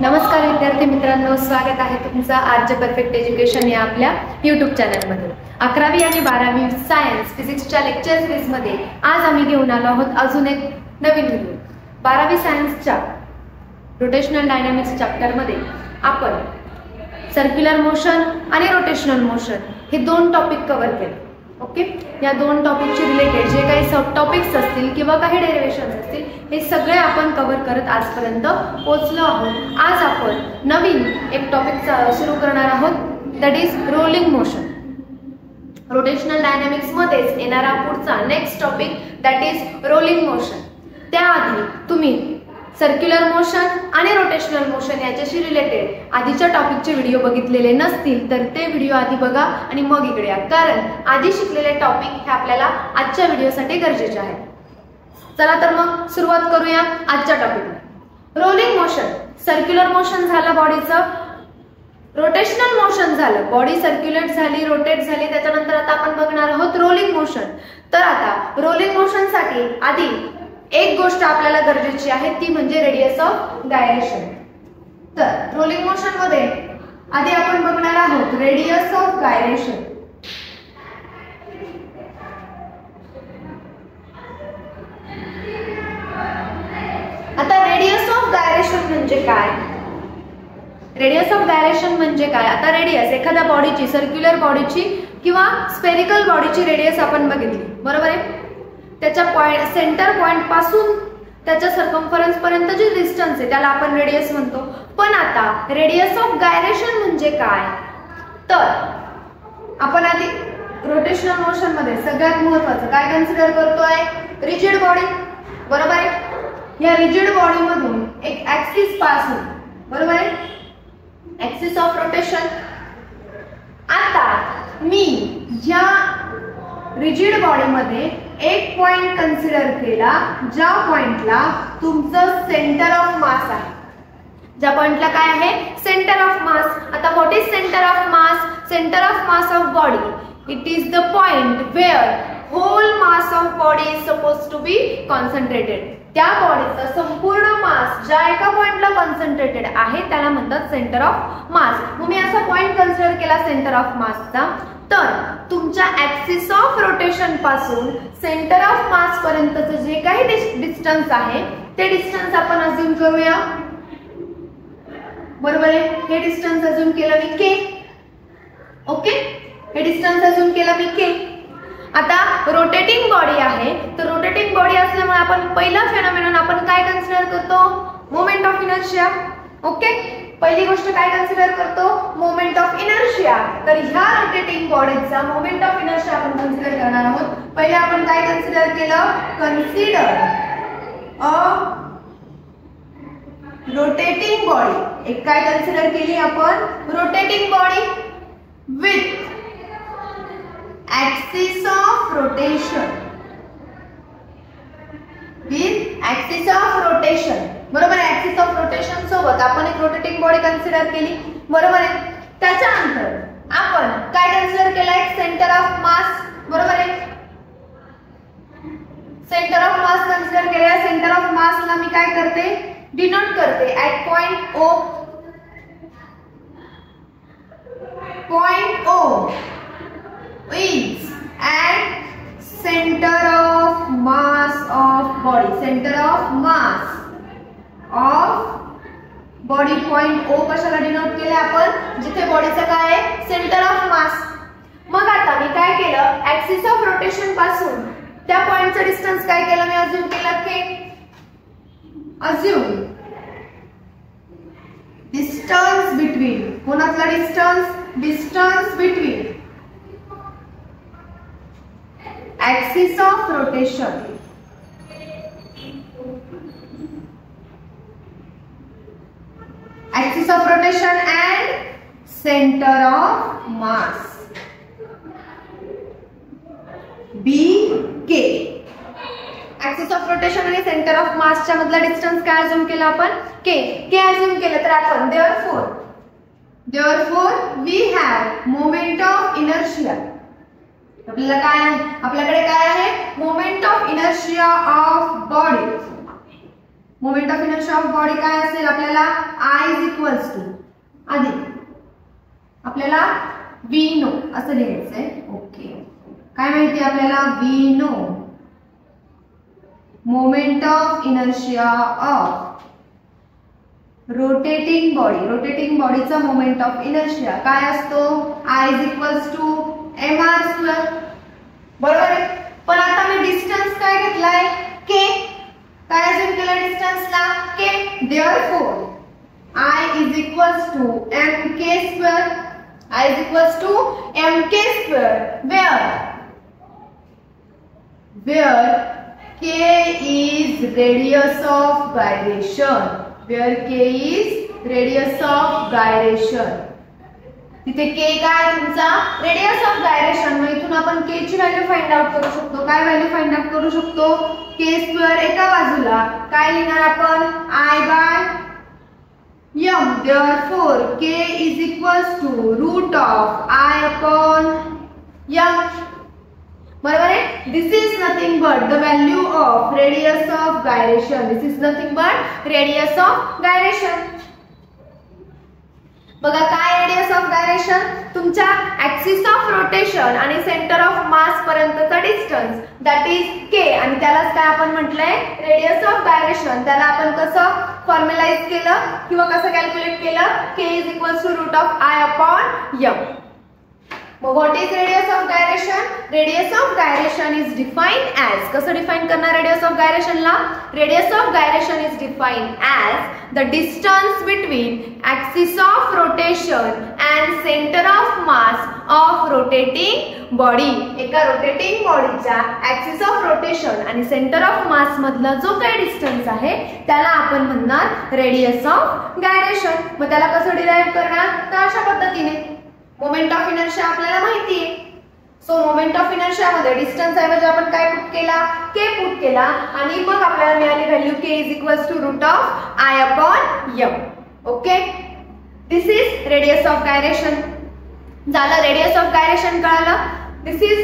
नमस्कार विद्यार्थी मित्रांनो, स्वागत आहे तुमचं आरजे परफेक्ट एज्युकेशन या आपल्या यूट्यूब चॅनलमध्ये। 11वी आणि 12वी सायन्स फिजिक्सच्या लेक्चर सीरीजमध्ये आज आम्ही घेऊन आलो आहोत अजून एक नवीन व्हिडिओ। 12वी सायन्सच्या रोटेशनल डायनॅमिक्स चॅप्टरमध्ये आपण सर्क्युलर मोशन आणि रोटेशनल मोशन हे दोन टॉपिक कव्हर केले। ओके, या दोन टॉपिकचे रिलेटेड जे काही सब टॉपिक्स असतील किंवा काही डेरिव्हेशन्स असतील हे सगळे आपण कव्हर करत आजपर्यंत पोहोचलो आहोत। आज आपण नवीन एक टॉपिक सुरू करणार आहोत, that is rolling motion. Rotational dynamics मध्येच येणारा पुढचा next topic that is rolling motion. त्याआधी तुम्ही सर्क्युलर मोशन आणि रोटेशनल मोशन याच्याशी रिलेटेड आधीच्या टॉपिकचे व्हिडिओ बघितलेले नसतील तर ते व्हिडिओ आधी बघा आणि मग इकडे या, कारण आधी शिकलेले टॉपिक हे आपल्याला आजच्या व्हिडिओसाठी गरजेचे आहेत। चला तर मग सुरुवात करूया आजच्या टॉपिकला। रोलिंग मोशन, सर्क्युलर मोशन झालं बॉडीचं, रोटेशनल मोशन झालं, बॉडी सर्क्युलेट झाली, रोटेट झाली, त्याच्यानंतर आता आपण बघणार आहोत रोलिंग मोशन। तर आता रोलिंग मोशन साठी आधी एक गोष्ट आपल्याला गरजेची आहे ती म्हणजे रेडियस ऑफ गायरेशन। तर रोलिंग मोशन मध्ये आधी आपण बघणार आहोत रेडियस ऑफ गायरेशन। आता रेडियस ऑफ गायरेशन म्हणजे काय? रेडियस ऑफ गायरेशन म्हणजे काय? आता रेडियस एखाद्या बॉडीची, सर्क्युलर बॉडीची किंवा स्फेरिकल बॉडीची रेडियस आपण बघितली, बरोबर आहे। त्याच्या सेंटर पॉइंट पासून त्याच्या सर्कम्फरन्स पर्यंत जी डिस्टन्स आहे त्याला आपण रेडियस म्हणतो। पण आता रेडियस ऑफ गायरेशन म्हणजे काय? तर आपण आधी रोटेशनल मोशन मध्ये सगळ्यात महत्त्वाचं काय कन्सिडर करतोय? रिजिड बॉडी, बरोबर आहे। या रिजिड बॉडी मधून एक ऍक्सिस पास होतो, बरोबर आहे, ऍक्सिस ऑफ रोटेशन। आता मी ज्या रिजिड बॉडी मध्ये एक पॉइंट कन्सिडर केला ज्या पॉइंटला तुमचं सेंटर ऑफ मास आहे, ज्या पॉइंटला काय आहे? Centre of mass. आता what is centre of mass? Centre of mass of body, it is the point where whole mass of body is suppose to be concentrated. त्या बॉडीचा संपूर्ण मास ज्या एका पॉइंटला कॉन्सन्ट्रेटेड आहे त्याला म्हणतात सेंटर ऑफ मास। मग मी असा पॉइंट कन्सिडर केला सेंटर ऑफ मासचा, तर तुमच्या ऍक्सिस ऑफ रोटेशन पासून सेंटर ऑफ मास पर्यंतचं जे काही डिस्टन्स आहे ते डिस्टन्स आपण अज्यूम करूया, बरोबर आहे। हे डिस्टन्स अज्यूम केलं मी के, ओके, हे डिस्टन्स अज्यूम केलं मी के। आता रोटेटिंग बॉडी आहे, तर रोटेटिंग बॉडी असल्यामुळे आपण पहिला फेनोमेनॉन आपण काय कन्सिडर करतो? Moment of inertia. ओके, पहिली गोष्ट काय कन्सिडर करतो? Moment of inertia. तर ह्या रोटेटिंग बॉडीचा मोमेंट ऑफ इनर्शिया आपण कन्सिडर करणार आहोत। पहिले आपण काय कन्सिडर केलं? कन्सिडर अ रोटेटिंग बॉडी। एक काय कन्सिडर केली आपण? Rotating body with axis of rotation, with axis of rotation, बरोबर आहे। ऍक्सिस ऑफ रोटेशन सोबत आपण एक रोटेटिंग बॉडी कन्सिडर केली, बरोबर आहे। त्याच्यानंतर आपण काय कन्सिडर केलं? एक सेंटर ऑफ मास, बरोबर आहे। सेंटर ऑफ मास कन्सिडर केलं। सेंटर ऑफ मासला मी काय करते? डिनोट करते at point O. Point O is at center of mass of body, center of mass of body, point O कशाला डिनोट केले आपण? जिथे बॉडीचं काय आहे? सेंटर ऑफ मास। मग आता मी काय केलं? ऍक्सिस ऑफ रोटेशन पासून त्या पॉइंटचं डिस्टन्स काय केलं? मी अज्यूम केलं के, अज्यूम डिस्टन्स बिटवीन, कोणातला distance? Distance between axis of rotation and center of mass BK। axis of rotation आणि center of mass च्या मधला डिस्टन्स काय अज्यूम केला आपण? K अज्यूम केलं तर आपण therefore we have moment of inertia। आपल्याला काय आहे? आपल्याकडे काय आहे? Moment of inertia of body, moment of inertia of body काय असेल आपल्याला I इज इक्वल्स टू आधी आपल्याला V नो असं लिहायचंय. ओके काय माहिती आपल्याला V know moment of inertia of rotating बॉडीचा मोमेंट ऑफ इनर्शिया काय असतो I is equals to mr². बरोबर आहे. पण आता मी डिस्टन्स काय घेतलाय k. काय असेल केलं डिस्टन्सला k. Therefore I is equals to mk². I is equals to mk². Where k is radius of gyration. Where k is radius of gyration. तिथे k काय तुमचा रेडियस ऑफ गायरेशन. मग इथून आपण k ची व्हॅल्यू फाइंड आउट करू शकतो. काय व्हॅल्यू फाइंड आउट करू शकतो k² एका बाजूला काय लिहिणार आपण I by m. Therefore k is equals to root of I upon m. बरोबर आहे. This is nothing but the value of radius of gyration. This is nothing but radius of gyration. बघा काय radius of gyration तुमच्या axis of rotation आणि centre of मास पर्यंतचा distance that is k. आणि त्यालाच काय आपण म्हटलंय रेडियस ऑफ गायरेशन. त्याला आपण कसं फॉर्म्युलाइज केलं किंवा कसं कॅल्क्युलेट केलं k is equals to root of I upon m. मग what is radius of gyration. Radius of gyration is defined as कसं डिफाइन करणार रेडियस ऑफ गायरेशनला. Radius of gyration is defined as the distance between axis of rotation and centre of mass of rotating body. एका rotating बॉडीच्या axis of rotation आणि centre of mass मधला जो काही distance आहे त्याला आपण म्हणणार रेडियस ऑफ गायरेशन. मग त्याला कसं डिराइव्ह करणार तर अशा पद्धतीने मोमेंट ऑफ इनर्शिया आपल्याला माहिती आहे. सो मोमेंट ऑफ इनर्शिया मध्ये डिस्टन्स ऐवजी आपण काय पुट केला k पुट केला आणि मग आपल्याला मिळाली value k is equals to root of I upon m. Okay this is radius of gyration. झालं रेडियस ऑफ गायरेशन कळालं. दिस इज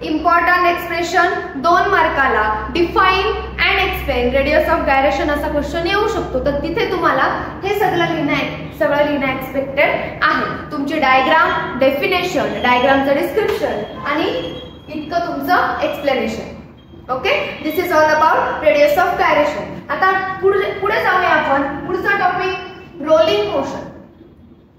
इम्पॉर्टंट एक्सप्रेशन 2 मार्काला define and explain radius of gyration असा question येऊ शकतो. तर तिथे तुम्हाला हे सगळं लिहिणं एक्सपेक्टेड आहे. तुमची डायग्राम डेफिनेशन डायग्रामचं डिस्क्रिप्शन आणि इतकं तुमचं explanation. Okay this is all about radius of gyration. आता पुढे जाऊया आपण. पुढचा टॉपिक रोलिंग मोशन.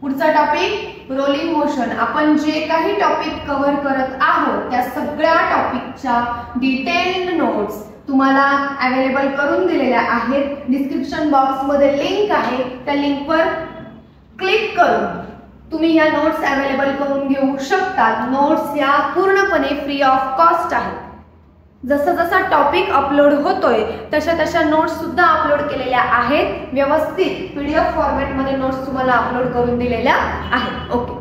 पुढचा टॉपिक रोलिंग मोशन. आपण जे काही टॉपिक कव्हर करत आहोत त्या सगळ्या टॉपिकच्या डिटेल्ड नोट्स तुम्हाला अवेलेबल करून दिलेल्या आहेत. डिस्क्रिप्शन बॉक्स मध्ये लिंक आहे. त्या लिंकवर क्लिक करून तुम्ही या नोट्स अवेलेबल करून घेऊ शकता. नोट्स या पूर्णपणे फ्री ऑफ कॉस्ट आहेत. जसा जसा टॉपिक अपलोड होतोय तशा नोट्स सुद्धा अपलोड केलेल्या आहेत. व्यवस्थित PDF फॉर्मॅट मध्ये नोट्स तुम्हाला अपलोड करून दिलेल्या आहेत. ओके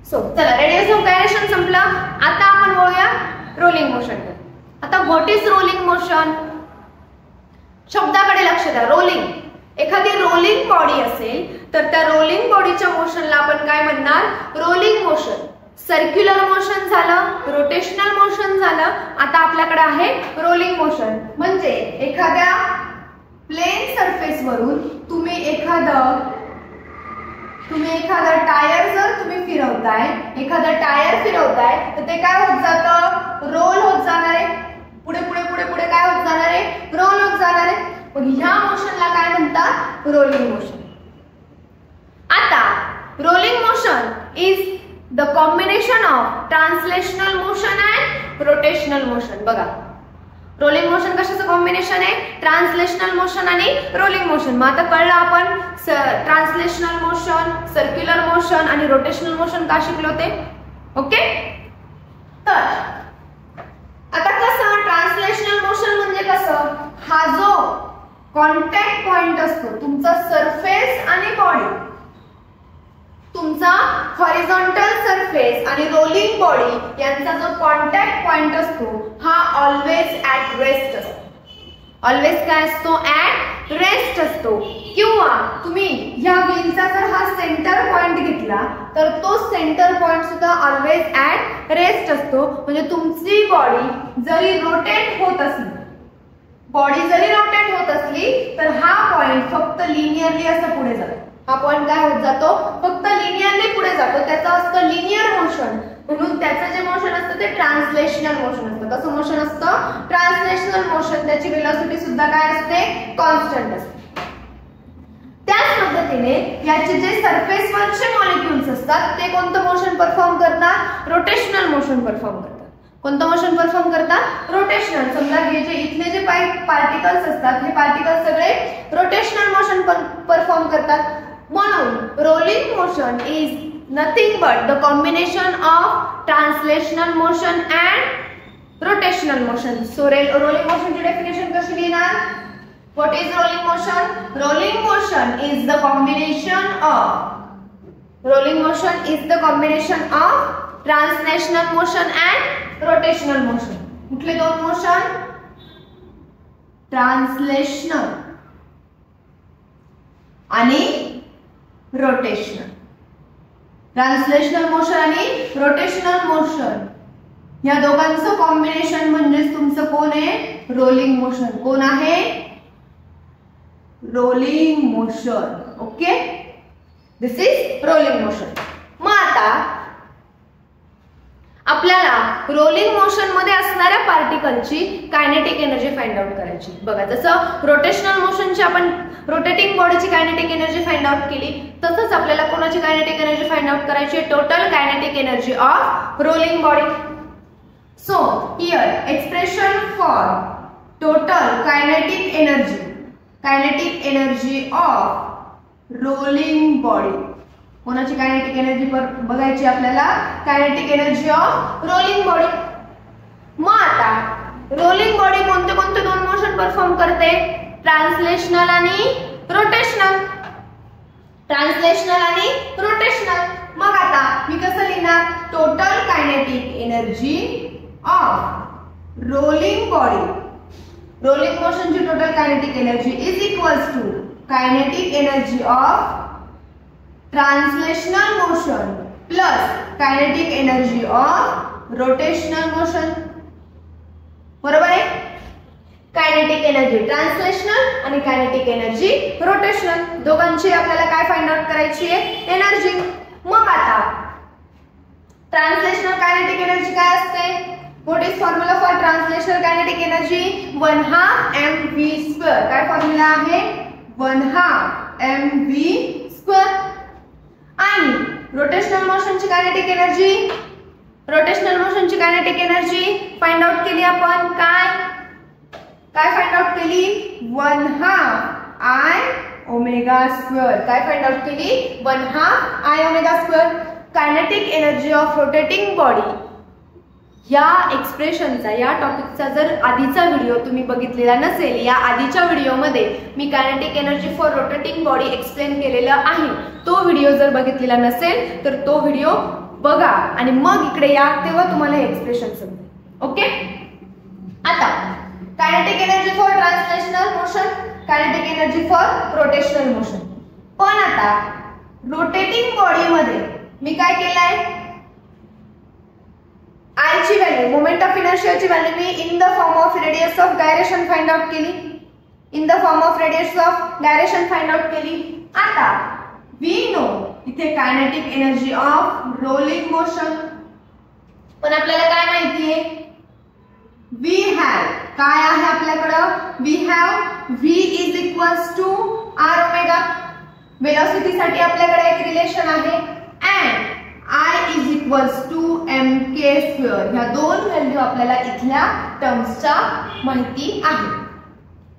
सो चला रेडियस ऑफ गायरेशन संपलं. आता आपण बोलूया रोलिंग मोशन. आता व्हॉट इज रोलिंग मोशन. शब्दाकडे लक्ष द्या. रोलिंग. एखादी रोलिंग बॉडी असेल तर त्या रोलिंग बॉडीच्या मोशनला आपण काय म्हणणार रोलिंग मोशन. सर्क्युलर मोशन झालं, रोटेशनल मोशन झालं. आता आपल्याकडे आहे रोलिंग मोशन. म्हणजे एखाद्या प्लेन सरफेस वरून तुम्ही एखादं टायर जर तुम्ही फिरवताय तर ते काय होत जातं रोल होत जाणार आहे. पुढे पुढे पुढे पुढे काय होत जाणार आहे रोल होत जाणार आहे. पण ह्या मोशनला काय म्हणतात रोलिंग मोशन. आता rolling motion is the combination of translational motion and rotational motion. बघा रोलिंग मोशन कशाचं कॉम्बिनेशन आहे ट्रान्सलेशनल मोशन आणि रोलिंग मोशन. मग आता कळलं आपण ट्रान्सलेशनल मोशन, सर्क्युलर मोशन आणि रोटेशनल मोशन का शिकलो ते. ओके तर आता कसं ट्रान्सलेशनल मोशन म्हणजे कसं हा जो कॉन्टॅक्ट पॉइंट असतो तुमचा सरफेस आणि बॉडी, तुमचा हॉरिझॉन्टल सरफेस आणि रोलिंग बॉडी यांचा जो कॉन्टॅक्ट पॉइंट असतो हा ऑलवेज ऍट रेस्ट असतो. ऑलवेज काय असतो ऍट रेस्ट असतो. किंवा तुम्ही ह्या व्हीलचा जर हा सेंटर पॉइंट घेतला तर तो सेंटर पॉइंट सुद्धा ऑलवेज ऍट रेस्ट असतो. म्हणजे तुमची बॉडी जरी रोटेट होत असली बॉडी जरी रोटेट होत असली तर हा पॉइंट फक्त लिनियरली असं पुढे जातो. हा पॉइंट काय होत जातो, फक्त लिनियरली पुढे जातो. त्याचं असतं लिनियर मोशन, म्हणून त्याचं जे मोशन असतं ते ट्रान्सलेशनल मोशन असतं. कसं मोशन असतं, ट्रान्सलेशनल मोशन. त्याची वेलोसिटी सुद्धा काय असते, कॉन्स्टंट असते. त्याच पद्धतीने याचे जे सरफेस वरचे मॉलिक्युल्स असतात ते कोणतं मोशन परफॉर्म करतात, रोटेशनल मोशन परफॉर्म करतात. कोणतं मोशन परफॉर्म करतात, रोटेशनल. समजा हे जे इथले जे पार्टिकल्स असतात हे पार्टिकल्स सगळे रोटेशनल मोशन परफॉर्म करतात. म्हणून rolling motion is nothing but the combination of translational motion and rotational motion. So rolling मोशनची डेफिनेशन कशी लिहिणार, what is rolling motion? Rolling motion is the combination of translational motion and rotational motion. कुठले दोन motion, translational आणि rotational. Translational motion आणि rotational motion या दोघांचं combination म्हणजे तुमचं कोण आहे, रोलिंग मोशन. कोण आहे, rolling motion. Okay, this is rolling motion. मग आता आपल्याला रोलिंग मोशन मध्ये असणाऱ्या पार्टिकलची कायनेटिक एनर्जी फाइंड आउट करायची. बघा, जसं रोटेशनल मोशनची आपण रोटेटिंग बॉडीची कायनेटिक एनर्जी फाइंड आउट केली, तसंच आपल्याला कोणाची कायनेटिक एनर्जी फाइंड आउट करायची, total kinetic energy of rolling body. So here expression for total kinetic energy of rolling body. कोणाची कायनेटिक एनर्जी बघायची आपल्याला, kinetic energy of rolling body. मग आता रोलिंग बॉडी कोणते कोणते दोन मोशन परफॉर्म करते, ट्रान्सलेशनल आणि रोटेशनल. ट्रान्सलेशनल आणि रोटेशनल. मग आता मी कसं लिहिणार, total kinetic energy of rolling body. Rolling मोशनची total kinetic energy is equals to kinetic energy of translational motion plus kinetic energy of rotational motion. बरोबर आहे, कायनेटिक एनर्जी ट्रान्सलेशनल आणि कायनेटिक एनर्जी रोटेशनल, दोघांची आपल्याला काय फाइंड आउट करायची आहे, energy. मग आता ट्रान्सलेशनल कायनेटिक एनर्जी काय असते, what is formula for translational kinetic energy, 1/2 mv². काय फॉर्म्युला आहे, 1/2 mv². आणि रोटेशनल मोशनची कायनेटिक एनर्जी फाइंड आउट केली आपण. काय फाइंड आउट केली, 1/2 I ω². काय फाइंड आउट केली, 1/2 I ω². Kinetic energy of rotating body या एक्सप्रेशनचा, या टॉपिकचा जर आधीचा व्हिडिओ तुम्ही बघितलेला नसेल, या आधीच्या व्हिडिओमध्ये मी kinetic energy for rotating body explain केलेला आहे. तो व्हिडिओ जर बघितलेला नसेल तर तो व्हिडिओ बघा आणि मग इकडे या, तेव्हा तुम्हाला हे एक्सप्रेशन समजेल. ओके, आता kinetic energy for translational motion, kinetic energy for rotational motion. पण आता रोटेटिंग बॉडीमध्ये मी काय केलंय, I ची व्हॅल्यू, मोमेंट ऑफ इनर्शियाची व्हॅल्यू मी in the form of radius of gyration find out केली. आता वी नो इथे kinetic energy of rolling motion, पण आपल्याला काय माहितीये, वी हॅव, काय आहे आपल्याकडं, we have v is equals to r omega. Velocity साठी आपल्याकडे एक रिलेशन आहे, and I is equals to mk². ह्या दोन व्हॅल्यू आपल्याला इथल्या टर्म्सच्या माहिती आहे.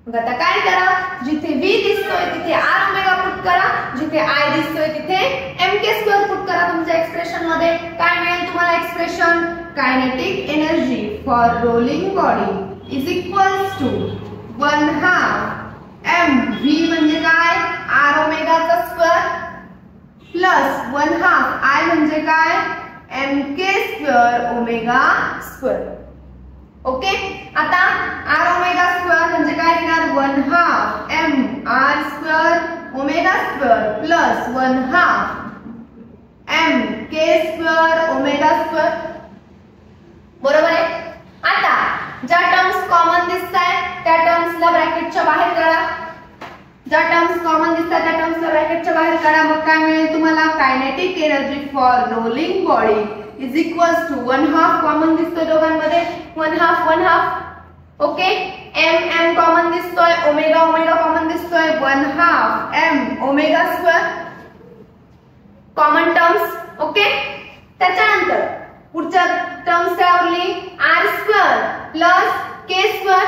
मग आता काय करा, जिथे v दिसतोय तिथे r ओमेगा पुट करा, जिथे I दिसतोय तिथे mk² पुट करा. तुमच्या एक्सप्रेशन मध्ये काय मिळेल तुम्हाला expression, kinetic energy for rolling body is equals to 1/2 mv म्हणजे काय, r ओमेगाचा स्क्वेअर प्लस 1/2 I म्हणजे काय, mk² ओमेगा स्क्वेअर. ओके, आता r ओमेगा स्क्वेअर म्हणजे काय लिहिणार, 1/2 mr² omega square plus 1/2 mk² omega square. बरोबर आहे. आता ज्या टर्म्स कॉमन दिसतायत त्या टर्म्सला ब्रॅकेटच्या बाहेर काढा. ज्या टर्म्स कॉमन दिसतात त्या टर्म्सला ब्रॅकेटच्या बाहेर काढा. मग काय मिळेल तुम्हाला? Kinetic energy for rolling body is equals to 1/2 common दिसतो दोघांमध्ये 1/2. ओके, m m कॉमन दिसतोय, ओमेगा ओमेगा कॉमन दिसतोय 1/2 m omega square common terms. Okay, त्याच्यानंतर पुढच्या टर्म्स काय उरली? r square plus k square.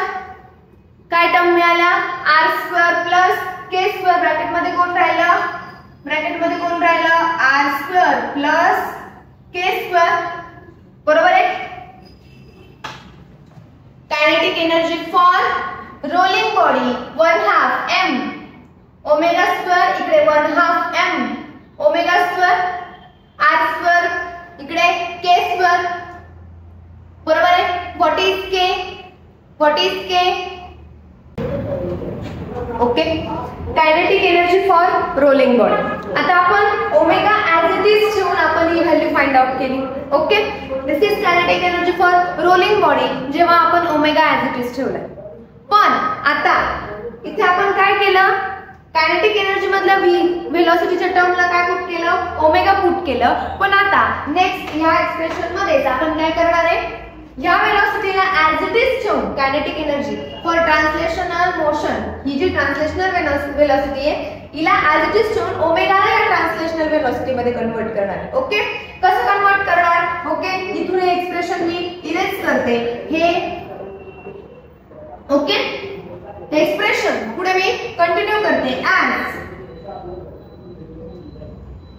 काय टर्म मिळाल्या? r square plus k square. Bracket मध्ये कोण राहिलं? r square plus k square. बरोबर आहे. Kinetic energy for rolling body 1/2 m omega square, इकडे 1/2 m omega square, r square, इकडे k स्क्वेअर. बरोबर आहे. What is k? Okay, kinetic energy for rolling body. आता आपण ओमेगा ऍज इट इज ठेवून आपण ही व्हॅल्यू फाइंड आउट केली. Okay, this is kinetic energy for rolling body जेव्हा आपण ओमेगा ऍज इट इज ठेवलाय. पण आता इथे आपण काय केलं? कायनेटिक एनर्जी मधल्या व्हेलॉसिटीच्या टर्मला काय पुट केलं? ओमेगा पुट केलं. पण आता नेक्स्ट ह्या एक्सप्रेशन मध्ये आपण काय करणार आहे? या वेलोसिटीला ऍज इट इज ठेवून kinetic energy for translational motion, ही जी ट्रान्सलेशनल वेलोसिटी आहे हिला ऍज इट इज ठेवून ओमेगाला या ट्रान्सलेशनल वेलोसिटी मध्ये कन्वर्ट करणार आहे. ओके, कसं कन्वर्ट करणार? ओके, इथून हे एक्सप्रेशन मी इरेज करते. हे ओके, हे एक्सप्रेशन पुढे मी कंटिन्यू करते. ऍज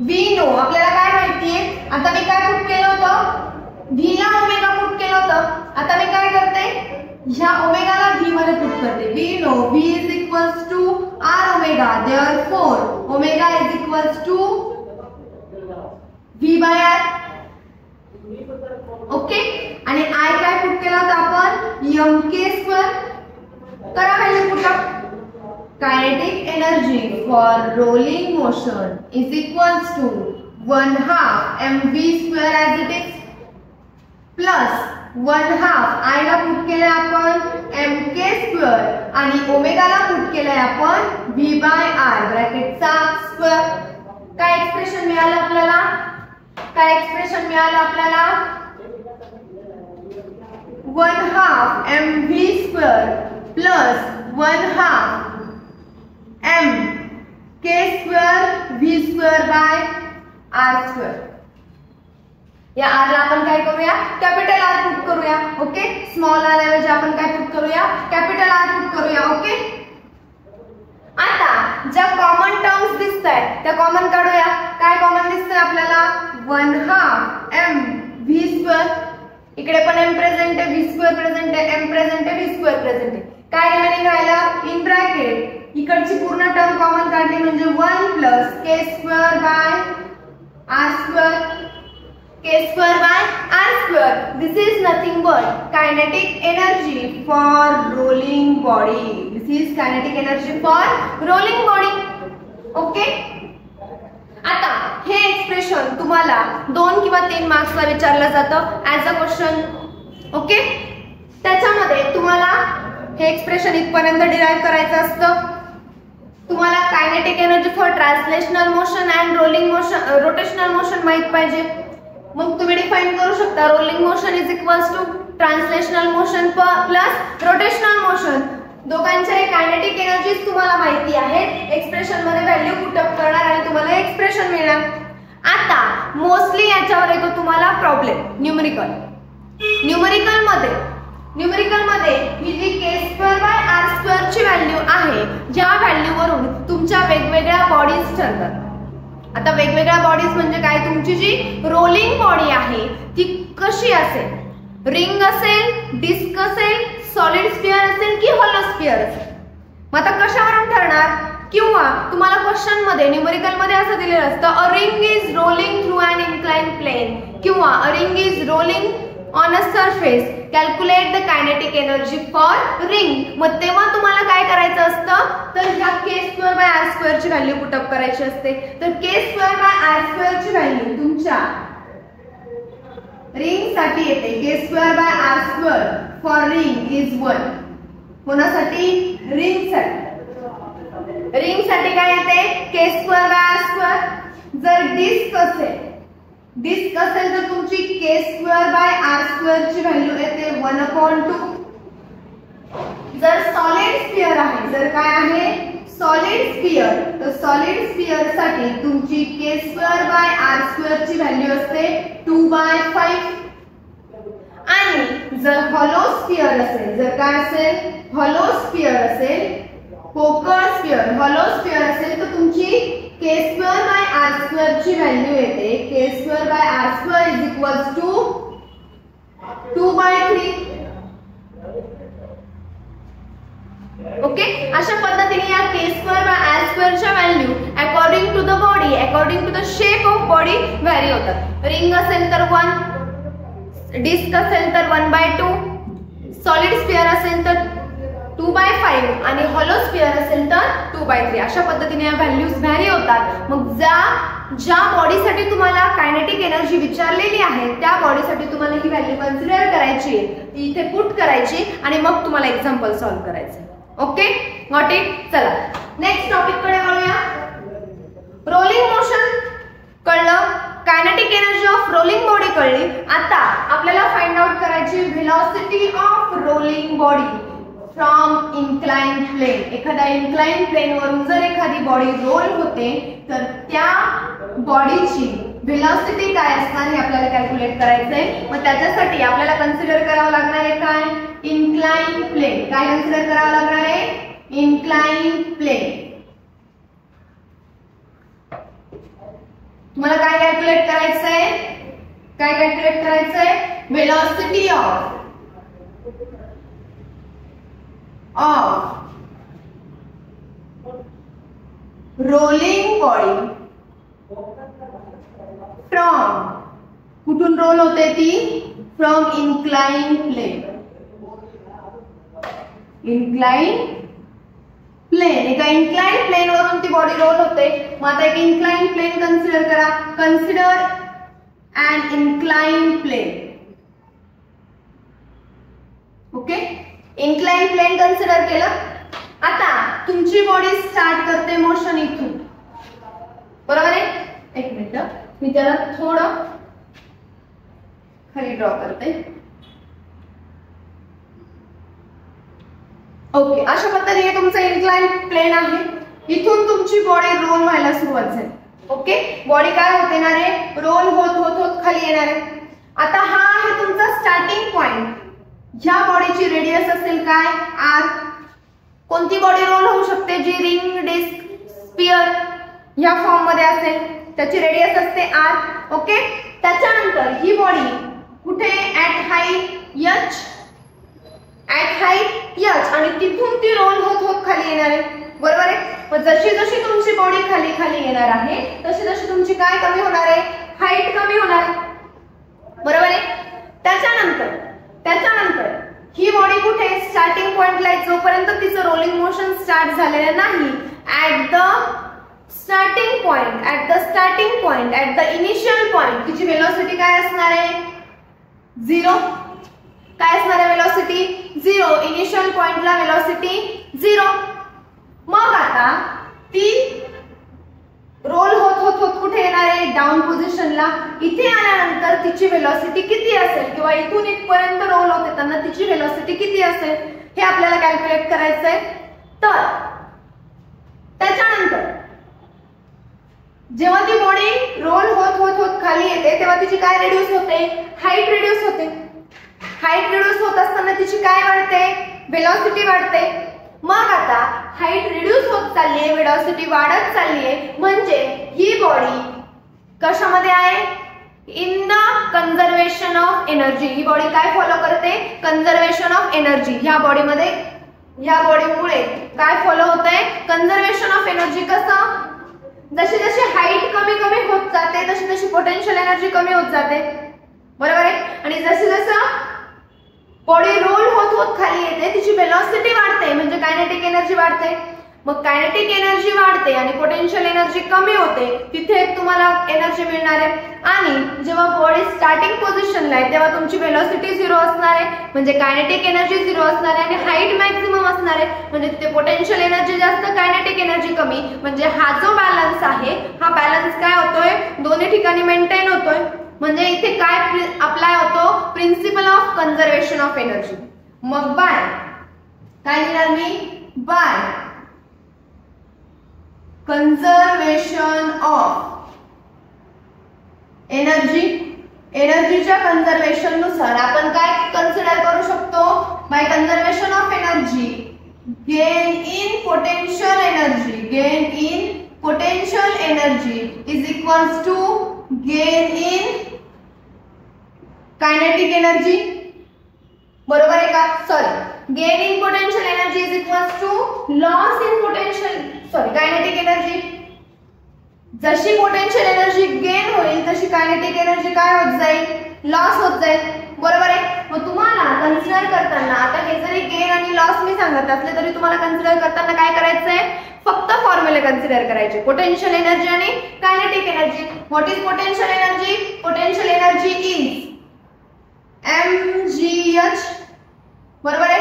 वी नो, आपल्याला काय माहितीये? आता मी काय पुट केलं होतं? v ला ओमेगा पुट केलं होतं. आता मी काय करते? ह्या ओमेगाला v मध्ये पुट करते. We know v is equals to r omega, therefore omega is equals to v by r. Okay, आणि i काय पुट केलं होतं आपण? mk square. करा value put up. Kinetic energy for rolling motion is equals to 1/2 mv square as it is plus 1/2 I ला put केलंय आपण mk square आणि ओमेगाला पुट केलंय आपण v बाय r ब्रॅकेटचा स्क्वेअर. काय एक्सप्रेशन मिळालं आपल्याला? 1/2 mv square plus 1/2 mk square v square by r square. या r ला आपण काय करूया? कॅपिटल R पुट करूया. ओके, स्मॉल r ऐवजी आपण काय पुट करूया? कॅपिटल R पुट करूया. ओके, आता ज्या कॉमन टर्म्स दिसतायत त्या कॉमन काढूया. काय कॉमन दिसतंय आपल्याला? 1/2 mv स्क्वेअर. इकडे पण m प्रेझेंट आहे, v स्क्वेअर प्रेझेंट आहे, m प्रेझेंट आहे, v स्क्वेअर प्रेझेंट आहे. काय रिमेनिंग राहिलं? इन ब्रॅकेट इकडची पूर्ण टर्म कॉमन काढली म्हणजे 1 plus k square by r square. k square by r square. This is nothing but kinetic energy for rolling body. This is kinetic energy for rolling body. Okay. आता हे expression तुम्हाला 2 किंवा 3 मार्क्सला विचारलं जातं as a question. Okay, त्याच्यामध्ये तुम्हाला हे expression इथपर्यंत डिराइव्ह करायचं असतं. तुम्हाला kinetic energy for translational motion and rolling motion, rotational motion माहित पाहिजे. मग तुम्ही डिफाइन करू शकता rolling motion is equals to translational motion plus rotational motion. दोघांच्या कायनेटिक एनर्जीज तुम्हाला माहिती आहेत. एक्सप्रेशन मध्ये व्हॅल्यू पुट अप करणार आणि तुम्हाला एक्सप्रेशन मिळणार. आता मोस्टली याच्यावर येतो तुम्हाला प्रॉब्लेम न्यूमेरिकल. न्यूमेरिकल मध्ये ही जी k square by r square ची व्हॅल्यू आहे, ज्या व्हॅल्यूवरून तुमच्या वेगवेगळ्या बॉडीज ठरतात. आता वेगवेगळ्या बॉडीज म्हणजे काय? तुमची जी रोलिंग बॉडी आहे ती कशी असेल? रिंग असेल, डिस्क असेल, सॉलिड स्फिअर असेल की हॉलो स्फिअर असेल? मग आता कशावरून ठरणार? किंवा तुम्हाला क्वेश्चन मध्ये न्यूमेरिकल मध्ये असं दिलेलं असतं a ring is rolling through an inclined plane किंवा a ring is rolling on a surface, calculate the kinetic energy for ring. मग तेव्हा तुम्हाला काय करायचं असतं? तर ह्या k square by r square ची व्हॅल्यू पुट अप करायची असते. तर k square by r square ची व्हॅल्यू तुमच्या रिंग साठी येते. k square by r square for ring is 1. कोणासाठी? रिंगसाठी. रिंगसाठी काय येते? k²/r². जर डिस्क असेल तर तुमची k²/r² ची व्हॅल्यू येते 1/2. जर सॉलिड स्फिअर आहे, जर काय आहे? सॉलिड स्फिअर, तर सॉलिड स्फिअर साठी तुमची k²/r² ची व्हॅल्यू असते 2/5. आणि जर हॉलो स्फिअर असेल, जर काय असेल? हॉलो स्फिअर असेल, पोकळ स्फिअर, हॉलो स्फिअर असेल, तर तुमची k²/r² ची व्हॅल्यू येते k²/r² = 2/3. ओके, अशा पद्धतीने या k²/r² च्या value according to the body, according to the shape of body vary होतात. रिंग असेल तर 1, डिस्क असेल तर 1/2, सॉलिड स्फिअर असेल तर 2/5 आणि हॉलो स्फिअर असेल तर 2/3. अशा पद्धतीने या व्हॅल्यूज व्हॅरी होतात. मग ज्या बॉडीसाठी तुम्हाला कायनेटिक एनर्जी विचारलेली आहे त्या बॉडीसाठी तुम्हाला ही व्हॅल्यू कन्सिडर करायची, ती इथे पुट करायची आणि मग तुम्हाला एक्झाम्पल सॉल्व्ह करायचे. Okay, got it. चला नेक्स्ट टॉपिक कडे वळूया. रोलिंग मोशन कळलं, kinetic energy of rolling body कळली. आता आपल्याला फाइंड आउट करायची velocity of rolling body from incline plane. एखाद्या इन्क्लाइन प्लेन वरून जर एखादी बॉडी रोल होते तर त्या बॉडीची व्हेलॉसिटी काय असणार हे आपल्याला कॅल्क्युलेट करायचंय. मग त्याच्यासाठी आपल्याला कन्सिडर करावं लागणार आहे काय? Incline plain. काय कन्सिडर करावं लागणार आहे? Incline plane. तुम्हाला काय कॅल्क्युलेट करायचंय? काय कॅल्क्युलेट करायचंय? Velocity of rolling body from, कुठून रोल होते ती? From incline plane. Incline plane, एका इन्क्लाइन प्लेन वरून ती बॉडी रोल होते. मग आता एक इन्क्लाइन प्लेन कन्सिडर करा. Consider an incline plane. Okay, incline plane consider केलं. आता तुमची बॉडी स्टार्ट करते मोशन इथून, बरोबर आहे? एक मिनिट, मी त्याला थोडं खाली ड्रॉ करते. ओके, अशा पद्धतीने तुमचं इन्क्लाइन प्लेन आहे. इथून तुमची बॉडी रोल व्हायला सुरुवात झाली. ओके, बॉडी काय होत येणार आहे? रोल होत होत होत खाली येणार आहे. आता हा आहे तुमचा स्टार्टिंग पॉइंट. ह्या बॉडीची रेडियस असेल काय? r. कोणती बॉडी रोल होऊ शकते? जी रिंग, डिस्क, स्फिअर ह्या फॉर्म मध्ये असेल त्याची रेडियस असते r. ओके, त्याच्यानंतर ही बॉडी कुठे? At height h, at height h, आणि तिथून ती रोल होत होत खाली येणार आहे, बरोबर आहे? मग जशी जशी तुमची बॉडी खाली खाली येणार आहे तशी तशी तुमची काय कमी होणार आहे? हाईट कमी होणार आहे, बरोबर आहे? त्याच्यानंतर ही बॉडी कुठे? स्टार्टिंग पॉइंटला आहे. जोपर्यंत तिचं रोलिंग मोशन स्टार्ट झालेलं नाही, at the starting point, at the initial point तिची व्हेलॉसिटी काय असणार आहे? 0. काय असणार आहे व्हेलॉसिटी? 0. इनिशियल पॉइंटला व्हेलॉसिटी 0. मग आता ती रोल होत होत होत कुठे येणार आहे? डाऊन पोझिशनला. इथे आल्यानंतर तिची व्हेलॉसिटी किती असेल, किंवा इथून इथपर्यंत रोल होते त्यांना तिची व्हेलॉसिटी किती असेल हे आपल्याला कॅल्क्युलेट करायचंय. तर त्याच्यानंतर जेव्हा ती बॉडी रोल होत होत होत खाली येते तेव्हा तिची काय रिड्यूस होते? हाईट रिड्यूस होते. हाईट रिड्यूस होत असताना तिची काय वाढते? व्हेलॉसिटी वाढते. मग आता हाईट रिड्यूस होत चालली आहे, व्हेलॉसिटी वाढत चालली आहे, म्हणजे ही बॉडी कशामध्ये आहे? In the conservation of energy. He body काय फॉलो करते? Conservation of energy. ह्या बॉडीमध्ये, ह्या बॉडीमुळे काय फॉलो होत आहे? Conservation of energy. कसं? जशी जशी हाईट कमी कमी होत जाते तशी तशी पोटेन्शियल एनर्जी कमी होत जाते, बरोबर आहे? आणि जसं जसं बॉडी रोल होत होत खाली येते तिची व्हेलॉसिटी वाढते, म्हणजे कायनेटिक एनर्जी वाढते. मग कायनेटिक एनर्जी वाढते आणि पोटेन्शियल एनर्जी कमी होते, तिथे तुम्हाला एनर्जी मिळणार आहे। आणि जेव्हा बॉडी स्टार्टिंग पोझिशनला आहे तेव्हा तुमची वेलोसिटी 0 असणार आहे, म्हणजे कायनेटिक एनर्जी 0 असणार आहे आणि हाईट मॅक्सिमम असणार आहे, म्हणजे तिथे पोटेन्शियल एनर्जी जास्त, कायनेटिक एनर्जी कमी, म्हणजे हा जो बॅलन्स आहे हा बॅलन्स काय होतोय, दोन्ही ठिकाणी मेंटेन होतोय। म्हणजे इथे काय अप्लाय होतो, principle of conservation of energy. मग बाय काय लिहिणार मी, बाय कन्झर्वेशन ऑफ एनर्जी, एनर्जीच्या कन्झर्वेशन नुसार आपण काय कन्सिडर करू शकतो, by conservation of energy gain in potential energy, gain in potential energy is equals to gain in kinetic energy, बरोबर आहे का? Sorry, gain in potential energy is equals to loss in potential kinetic energy. जशी potential energy gain होईल तशी kinetic energy काय होत जाईल, loss होत जाईल, बरोबर आहे? मग तुम्हाला कन्सिडर करताना आता हे जरी गेन आणि लॉस मी सांगत असले तरी तुम्हाला कन्सिडर करताना काय करायचंय, फक्त फॉर्म्युले कन्सिडर करायचे, पोटेन्शियल एनर्जी आणि kinetic energy. What is potential energy, potential energy is mgh, बरोबर आहे?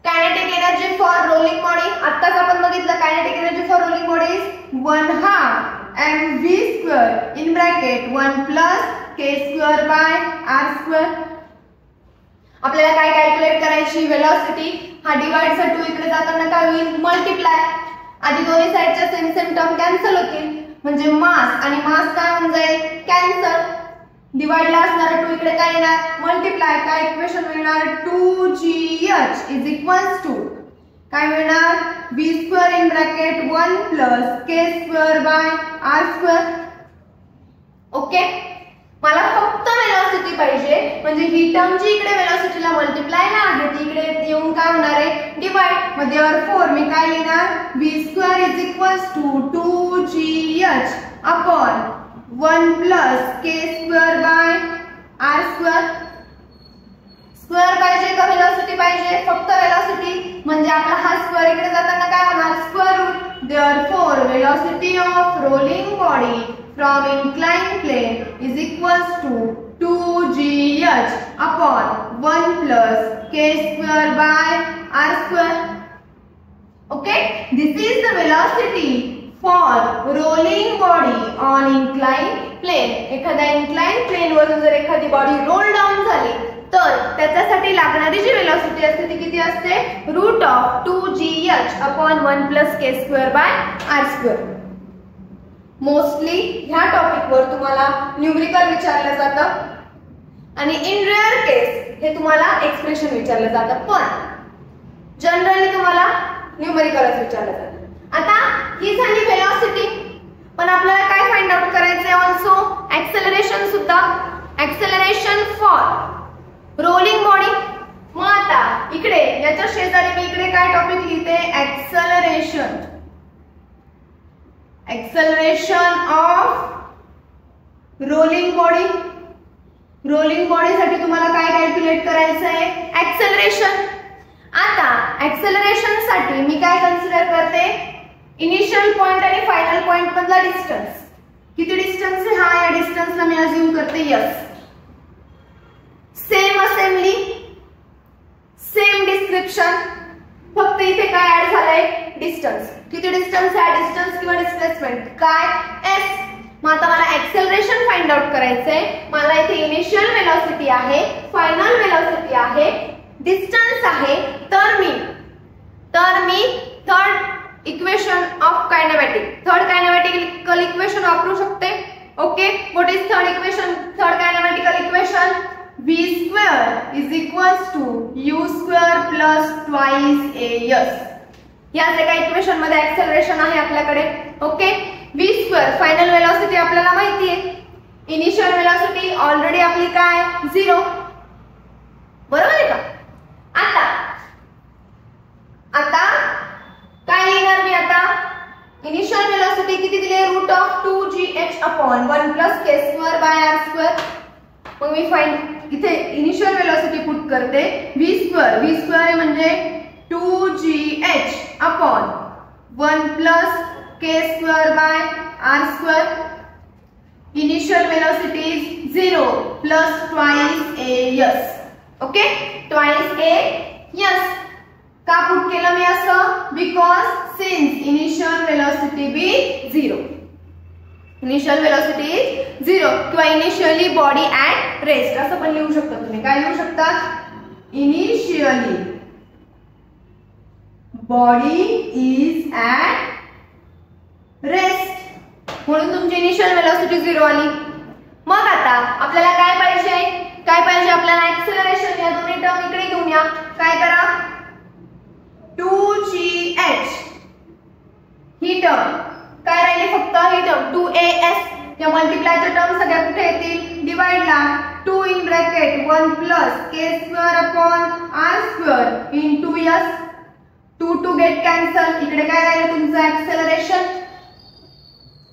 Kinetic energy for rolling body, आत्ताच आपण बघितलं kinetic energy for rolling body is 1/2 mv² in bracket 1 + k² by r²। आपल्याला काय कॅल्क्युलेट करायची, वेलोसिटी, हा डिवाइडचा 2 इकडे जाताना काय होईल, मल्टिप्लाय, आधी दोन्ही साइडच्या सेम सेम टर्म कॅन्सल होतील, म्हणजे मास आणि मास काय होऊन जाईल, कॅन्सल, डिवाइडला असणारा 2 इकडे काय येणार, मल्टिप्लाय, काय इक्वेशन मिळणार, 2gh इज इक्वल्स टू काय मिळणार, v² in bracket 1 + k² by r²। Okay, मला फक्त वेलोसिटी पाहिजे, म्हणजे ही टर्म जी इकडे वेलोसिटीला मल्टिप्लायला आहे ती इकडे येऊन काय होणार आहे, डिवाइड, मध्ये therefore मी काय लिहिणार, v² is equals to 2gh upon 1 + k² by r²। Square पाहिजे का वेलोसिटी पाहिजे, फक्त वेलोसिटी, म्हणजे आपला हा स्क्वेअर इकडे जाताना काय होणार, square root, therefore velocity of rolling body from inclined plane is equals to 2gh upon 1 + k² by r²। okay, this is the velocity for rolling body on inclined plane। एखाद्या inclined plane वरून जर एखादी body roll down झाली तर त्याच्यासाठी लागणारी जी velocity असते ती किती असते, √2gh upon 1 + k² by r²। Mostly ह्या टॉपिक वर तुम्हाला न्यूमेरिकल विचारलं जातं आणि इन रेअर केस हे तुम्हाला एक्सप्रेशन विचारलं जातं, पण जनरली तुम्हाला न्यूमेरिकलच विचारलं जातं। आता ही झाली वेलोसिटी, पण आपल्याला काय फाइंड आउट करायचंय, ऑल्सो ऍक्सेलरेशन सुद्धा, ऍक्सेलरेशन फॉर रोलिंग बॉडी। मग आता इकडे याच्या शेजारी मी इकडे काय टॉपिक लिहिते, acceleration, acceleration of rolling body. Rolling body साठी तुम्हाला काय कॅल्क्युलेट करायचं आहे, ऍक्सेलरेशन। आता ऍक्सेलरेशन साठी मी काय कन्सिडर करते, इनिशियल पॉइंट आणि फायनल पॉइंट मधला डिस्टन्स, किती डिस्टन्स आहे हा, या डिस्टन्सला मी अज्यूम करते s। Same assembly, same description, फक्त इथे काय ऍड झालंय, डिस्टन्स। किती डिस्टन्स आहे, डिस्टन्स किंवा डिस्प्लेसमेंट काय, s। मग आता मला ऍक्सेलरेशन फाइंड आउट करायचंय, मला इथे इनिशियल वेलोसिटी आहे, फायनल वेलोसिटी आहे, डिस्टन्स आहे, तर मी third equation of kinematic, third kinematical equation वापरू शकते। Okay, what is third equation, third kinematical equation, v² is equals to u² plus twice as। या सगळ्या इक्वेशन मध्ये ऍक्सेलरेशन आहे आपल्याकडे। ओके, v² फायनल वेलोसिटी आपल्याला माहिती आहे, इनिशियल वेलोसिटी ऑलरेडी आपली काय 0, बरोबर आहे का? आता काय लिहिणार मी, आता इनिशियल वेलोसिटी किती दिली आहे, √2gh upon 1 + k² by r²। मग मी फाइंड इथे इनिशियल वेलोसिटी पुट करते, v² म्हणजे 2gh upon 1 plus k square by r square. Initial velocity is 0 plus twice a s. Okay, twice a s. का put केलं मी असं? Because since initial velocity be 0. Initial velocity is 0 किंवा initially body at rest असं पण लिहू शकता तुम्ही. काय लिहू शकता? Initially body is at rest. म्हणून तुमची इनिशियल वेलोसिटी 0 आली. मग आता आपल्याला काय पाहिजे? आपल्याला ऍक्सेलरेशन. या दोन्ही टर्म इकडे घेऊन या. काय करा? 2gh ही टर्म काय राहिले? फक्त ही टर्म 2as. या मल्टिप्लायच्या टर्म सगळ्या कुठे येतील? डिवाइडला 2 in bracket 1 plus k square upon r square into s. 2 get cancel. इकडे काय राहिलं तुमचं? ऍक्सेलरेशन.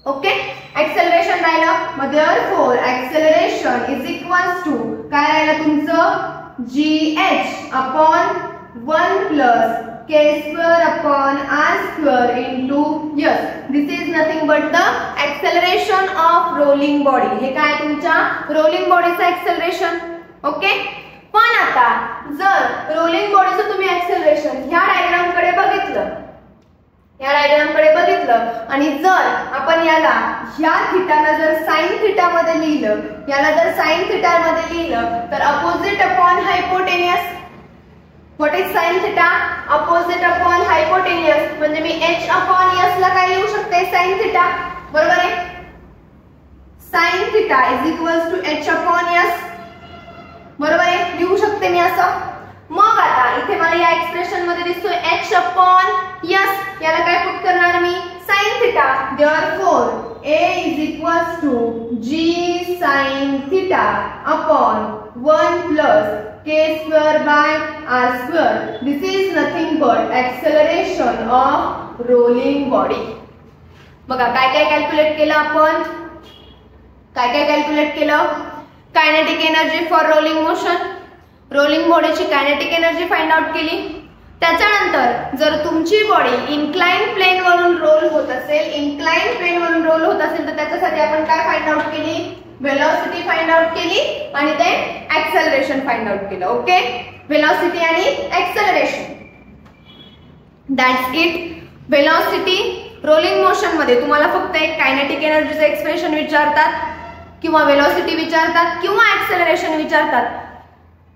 ओके, ऍक्सेलरेशन राहिलं. मग therefore acceleration is equals to काय राहिलं तुमचं? gh upon 1 plus k square upon r square into s. This is nothing but the acceleration of rolling body. हे काय तुमच्या रोलिंग बॉडीचं acceleration. ओके, पण आता जर रोलिंग बॉडीचं तुम्ही acceleration ह्या डायग्राम कडे बघितलं आणि जर आपण याला ह्या थीटाला जर sin थीटा मध्ये लिहिलं, तर opposite upon hypotenuse. What is sin theta? Opposite upon hypotenuse. म्हणजे मी h upon s ला काय लिहू शकते? sin theta. बरोबर आहे? sin theta is equals to h upon s. बरोबर आहे? लिहू शकते मी असं. मग आता इथे मला या एक्सप्रेशन मध्ये दिसतोय h upon s. याला काय पुट करणार मी? sin theta. Therefore a is equals to g sin theta upon 1 plus k square by r square. This is nothing but acceleration of rolling body. बघा काय कॅल्क्युलेट केलं आपण? Kinetic energy for rolling motion. Rolling बॉडीची kinetic energy find out केली. त्याच्यानंतर जर तुमची body incline plane वरून रोल होत असेल, तर त्याच्यासाठी आपण काय फाइंड आउट केली? वेलोसिटी फाइंड आउट केली आणि ते ऍक्सेलरेशन फाइंड आउट केलं. ओके, वेलोसिटी आणि acceleration. That's it. Velocity rolling motion मध्ये तुम्हाला फक्त एक कायनेटिक एनर्जीचं एक्सप्रेशन विचारतात किंवा वेलोसिटी विचारतात किंवा ऍक्सेलरेशन विचारतात.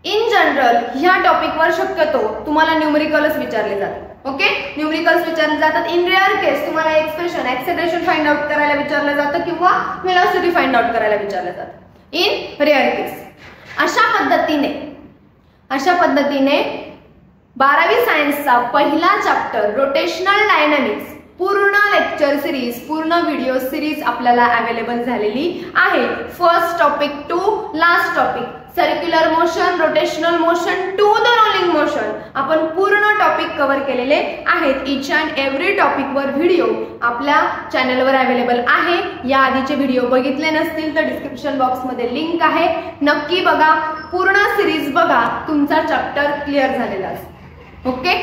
इन जनरल ह्या टॉपिकवर शक्यतो तुम्हाला न्यूमेरिकल्स विचारले जातात. ओके, न्यूमेरिकल्स विचारले जातात. इन रेअर केस तुम्हाला एक्सप्रेशन ऍक्सेलरेशन फाइंड आउट करायला विचारलं जातं किंवा वेलोसिटी फाइंड आउट करायला विचारलं जातं. In rare case. अशा पद्धतीने 12वी सायन्सचा पहिला चॅप्टर रोटेशनल डायनामिक्स पूर्ण लेक्चर सिरीज, पूर्ण व्हिडिओ सिरीज आपल्याला अवेलेबल झालेली आहे. First topic to last topic, circular motion, rotational motion to the rolling motion, आपण पूर्ण टॉपिक कव्हर केलेले आहेत. इच अँड एव्हरी टॉपिक वर व्हिडिओ आपल्या चॅनलवर अवेलेबल आहे. या आधीचे व्हिडिओ बघितले नसतील तर डिस्क्रिप्शन बॉक्स मध्ये लिंक आहे, नक्की बघा. पूर्ण सिरीज बघा, तुमचा चॅप्टर क्लिअर झालेला असेल. ओके,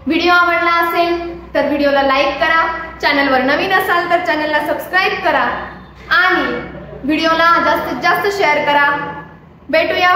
व्हिडिओ आवडला असेल तर व्हिडिओला लाईक करा. चॅनलवर नवीन असाल तर चॅनलला सबस्क्राईब करा आणि व्हिडिओला जास्तीत जास्त शेअर करा. भेटूया